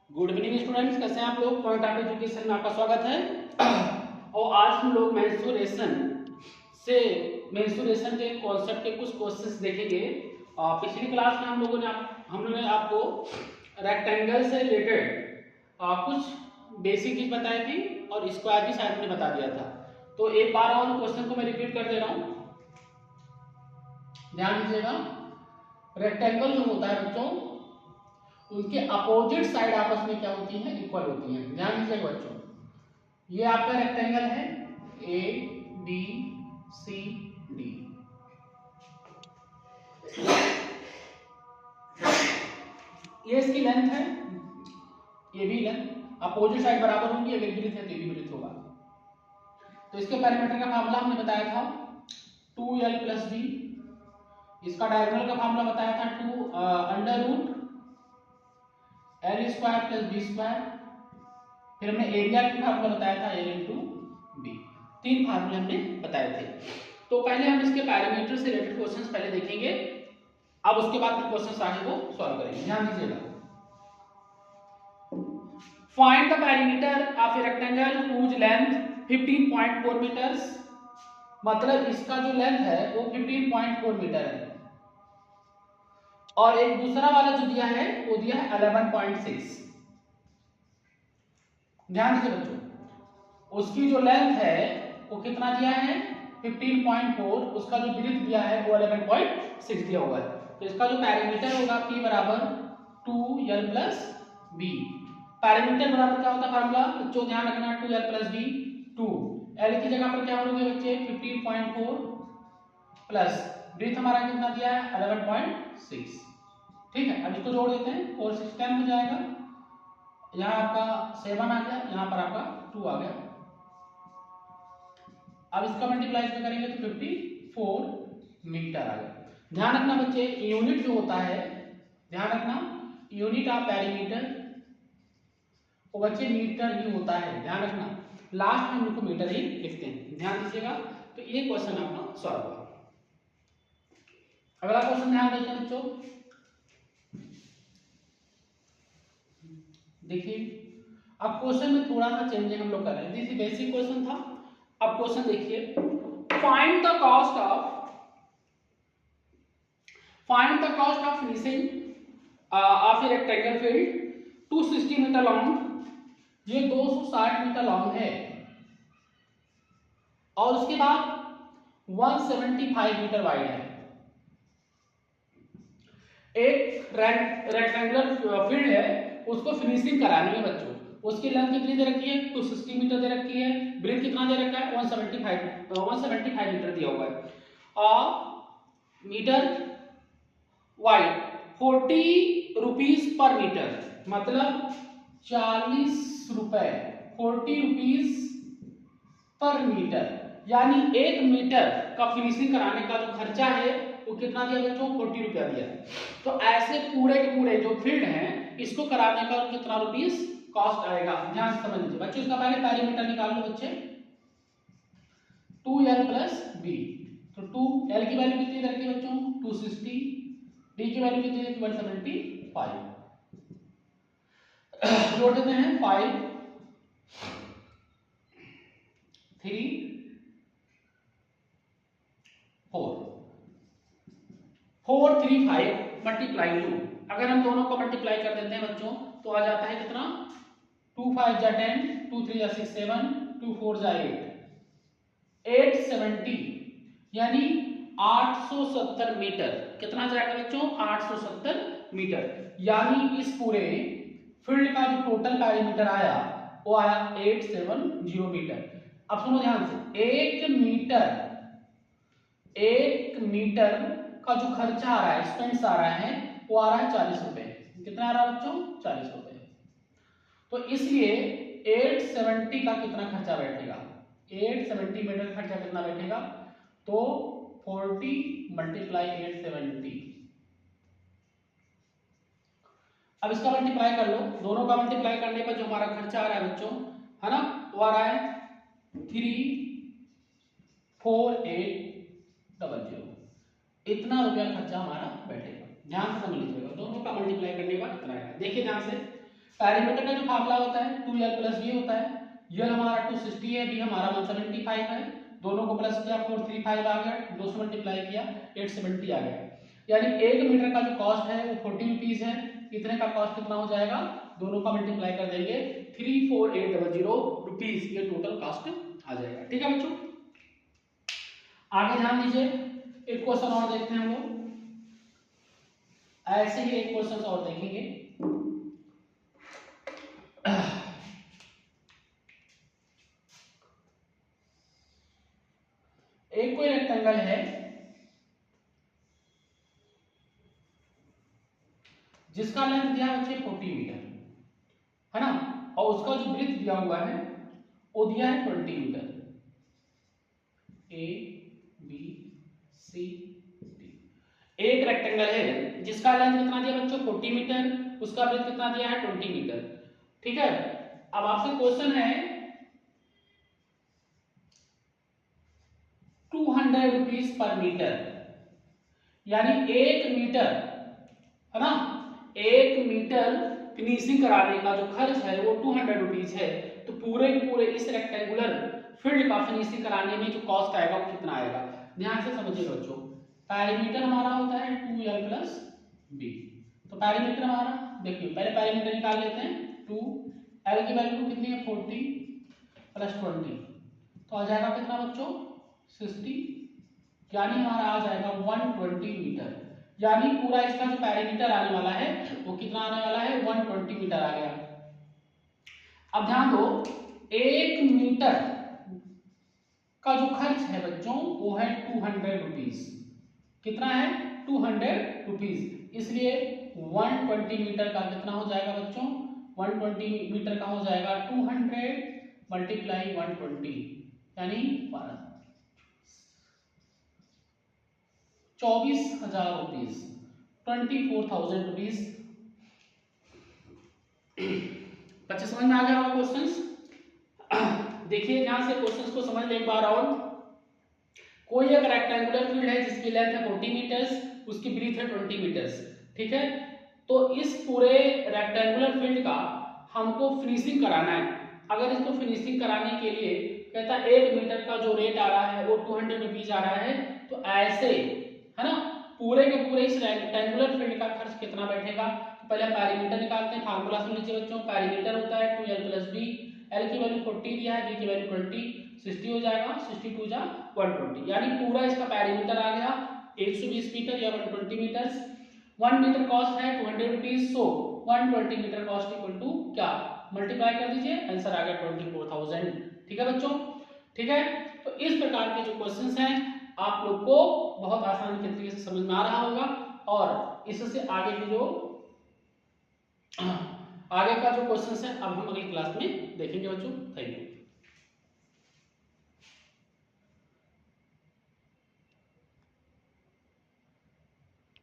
Good evening students, कैसे हैं आप लोग। पॉइंट ऑफ एजुकेशन में आपका स्वागत है। और आज हम लोग मेंसुरेशन के कॉन्सेप्ट के कुछ क्वेश्चंस देखेंगे। पिछली क्लास में हम लोगों ने आपको रेक्टेंगल से रिलेटेड कुछ बेसिक चीज बताई थी और स्क्वायर भी शायद मैंने बता दिया था। तो एक बार और क्वेश्चन को मैं रिपीट कर दे रहा हूँ, ध्यान दीजिएगा। रेक्टेंगल जो होता है बच्चों, उनके अपोजिट साइड आपस में क्या होती है, इक्वल होती हैं। ध्यान दीजिएगा बच्चों, ये आपका रेक्टेंगल है ए बी सी डी, ये इसकी लेंथ है, ये भी लेंथ। अपोजिट साइड बराबर होंगी, अगर विड्थ है तो ये भी विड्थ होगा। तो इसके पैरामीटर का फार्मूला हमने बताया था 2l + b। इसका डायगोनल का फार्मूला बताया था 2 √l² + b²। फिर हमने एरिया की फार्मूला बताया था l × b। तीन फार्मूले हमने बताए थे। तो पहले हम इसके पैरामीटर से रिलेटेड क्वेश्चंस पहले देखेंगे, अब उसके बाद फिर क्वेश्चंस आगे को सॉल्व करेंगे। ध्यान दीजिएगा। Find the perimeter of a rectangle whose length 15.4 metres. मतलब इसका जो लेंथ है वो 15.4 मीटर है, और एक दूसरा वाला जो दिया है वो दिया है 11.6। ध्यान दीजिए बच्चों, उसकी जो लेंथ है वो कितना दिया है 15.4, उसका जो विड्थ दिया है वो 11.6 दिया हुआ है। तो इसका जो पैरामीटर होगा P बराबर 2l + b। पैरामीटर बराबर क्या होता है फार्मूला बच्चों, ध्यान रखना, 2l + b। 2l की जगह पर क्या होंगे बच्चे 15.4 प्लस विड्थ हमारा कितना दिया है 11.6। ठीक है, अब इसको जोड़ देते हैं, 4 6 10 हो जाएगा। यहाँ आपका 7 आ गया, यहाँ पर आपका 2 आ गया। अब इसका मल्टीप्लाई करेंगे तो 54 मीटर आ गया। ध्यान रखना बच्चे, यूनिट जो होता है, ध्यान रखना, यूनिट ऑफ पेरीमीटर वो बच्चे मीटर ही होता है। ध्यान रखना, लास्ट में हम इनको मीटर ही लिखते हैं। ध्यान दीजिएगा। तो ये क्वेश्चन आपका सॉल्व हुआ। अगला क्वेश्चन ध्यान देते हैं बच्चों, देखिए। अब क्वेश्चन में थोड़ा सा चेंजिंग हम लोग कर रहे हैं। जैसे बेसिक क्वेश्चन था, अब क्वेश्चन देखिए, find the cost of finishing of a rectangle field 260 metre long. ये 260 मीटर लॉन्ग है, और उसके बाद 175 मीटर वाइड है। एक रेक्टेंगुलर फील्ड है, उसको फिनिशिंग करानी है बच्चों। उसकी लेंथ कितनी दे रखी है 260 मीटर दे रखी है, ब्रेथ कितना दे रखा है 175 मीटर दिया हुआ है, और metre wide 40 rupees per metre, मतलब 40 रुपए, 40 रुपीज पर मीटर। यानी 1 मीटर का फिनिशिंग कराने का जो खर्चा है वो कितना दिया बच्चों 40 रुपया दिया। तो ऐसे पूरे के पूरे जो फील्ड हैं इसको कराने का कितना रुपीस कॉस्ट आएगा, ध्यान से समझ लीजिए बच्चों। इसका पहले पेरीमीटर निकाल लो बच्चे, 2l + b। तो 2l की वैल्यू कितनी रखी है बच्चों 260, b की वैल्यू कितनी रखी 175। जोड़ देते हैं 5 3 4 4 3 5 मल्टीप्लाई 2। अगर हम दोनों को मल्टीप्लाई कर देते हैं बच्चों तो आ जाता है कितना 2 5 जा 10, 2 3 जा 6 7, 2 4 जा 870, यानी 870 मीटर। कितना जाएगा बच्चों 870 मीटर। यानी इस पूरे फील्ड का जो टोटल पेरीमीटर आया वो आया 870 मीटर। अब सुनो ध्यान से, 1 मीटर का जो खर्चा आ रहा है, एक्सपेंस आ रहा है, वो आ रहा है 40 रुपए। कितना आ रहा है बच्चों 40 रुपए। तो इसलिए 870 का कितना खर्चा बैठेगा, 870 मीटर खर्चा कितना बैठेगा, तो 40 × 870। अब इसका मल्टीप्लाई कर लो, दोनों का मल्टीप्लाई करने पर जो हमारा खर्चा आ रहा है बच्चों, है ना, वो आ रहा है 34800। इतना रुपया खर्चा हमारा बैठेगा। ध्यान से समझ लीजिएगा, दोनों का मल्टीप्लाई करने के बाद इतना आएगा। देखिए ध्यान से, पेरीमीटर का जो फार्मूला होता है 2l + b होता है। यल हमारा 260 है, b हमारा 175 है, दोनों को प्लस किया 435 आ गया, 200 मल्टीप्लाई किया 870 आ गया। यानी 1 मीटर का जो कॉस्ट है वो 40 रुपीज है। इतने का कॉस्ट कितना हो जाएगा, दोनों का मल्टीप्लाई कर देंगे 34800 रुपीज, ये टोटल कॉस्ट आ जाएगा। ठीक है बच्चों, आगे ध्यान दीजिए, एक क्वेश्चन और देखते हैं हम लोग। ऐसे ही एक क्वेश्चन और देखेंगे। एक कोई रेक्टेंगल है जिसका लेंथ दिया है बच्चे 40 मीटर, है ना, और उसका जो ब्रेथ दिया हुआ है वो दिया है 20 metre. A B C D, एक रेक्टेंगल है जिसका लेंथ कितना दिया बच्चों 40 मीटर, उसका ब्रेथ कितना दिया है 20 मीटर। ठीक है, अब आपसे क्वेश्चन है 200 रुपीज पर मीटर, यानी 1 मीटर, है ना, 1 मीटर फिनिशिंग कराने का जो खर्च है वो 200 रुपीज है। तो पूरे के पूरे इस रेक्टेंगुलर फील्ड का फिनिशिंग कराने में जो कॉस्ट आएगा वो कितना आएगा। ध्यान से समझिए बच्चों, पेरीमीटर हमारा होता है 2l + b। तो पेरीमीटर हमारा देखिए, पहले पेरीमीटर निकाल लेते हैं। 2l की वैल्यू कितनी है 40 + 20, तो आ जाएगा कितना बच्चों 60, यानी हमारा आ जाएगा 120 मीटर। यानी पूरा इसका जो पेरीमीटर आने वाला है वो कितना आने वाला है 120 मीटर आ गया। अब ध्यान दो, 1 मीटर का जो खर्च है बच्चों वो है 200 रुपीज। कितना है 200 रुपीज, इसलिए 120 मीटर का कितना हो जाएगा बच्चों, 120 मीटर का हो जाएगा 200 × 120, यानी 24,000 रुपीज, 24,000 रुपीज। बच्चे समझ में आ गया होगा क्वेश्चंस। देखिए ध्यान से क्वेश्चंस को समझ ले एक बार और। कोई एक रेक्टेंगुलर फील्ड है जिसकी लेंथ है 40 मीटर्स, उसकी ब्रीथ है 20 मीटर्स। ठीक है, तो इस पूरे रेक्टेंगुलर फील्ड का हमको फिनिशिंग कराना है। अगर इसको फिनिशिंग कराने के लिए कहता है 1 मीटर का जो रेट आ रहा है वो 200 रुपीज आ रहा है, तो ऐसे, है ना, पूरे के पूरे इस रेक्टेंगुलर फील्ड का खर्च कितना बैठेगा। तो पहले पेरीमीटर निकालते हैं, फार्मूला सुन लीजिए बच्चों। पेरीमीटर होता है 2l + b, l की वैल्यू 40 दिया है, b की वैल्यू 20, 60 हो जाएगा, 60 × 2 = 120, यानी पूरा इसका पेरीमीटर आ गया 120 मीटर या 120 मीटर्स। 1 मीटर कॉस्ट है 200 rupees, so 120 metre cost equal to क्या, मल्टीप्लाई कर दीजिए, आंसर आ गया 24,000। ठीक है बच्चों, ठीक है, तो इस प्रकार के जो क्वेश्चंस हैं आप लोग को बहुत आसानी के तरीके से समझ में आ रहा होगा, और इससे आगे की जो आगे का जो क्वेश्चंस है अब हम अगली क्लास में देखेंगे बच्चों। Thank you.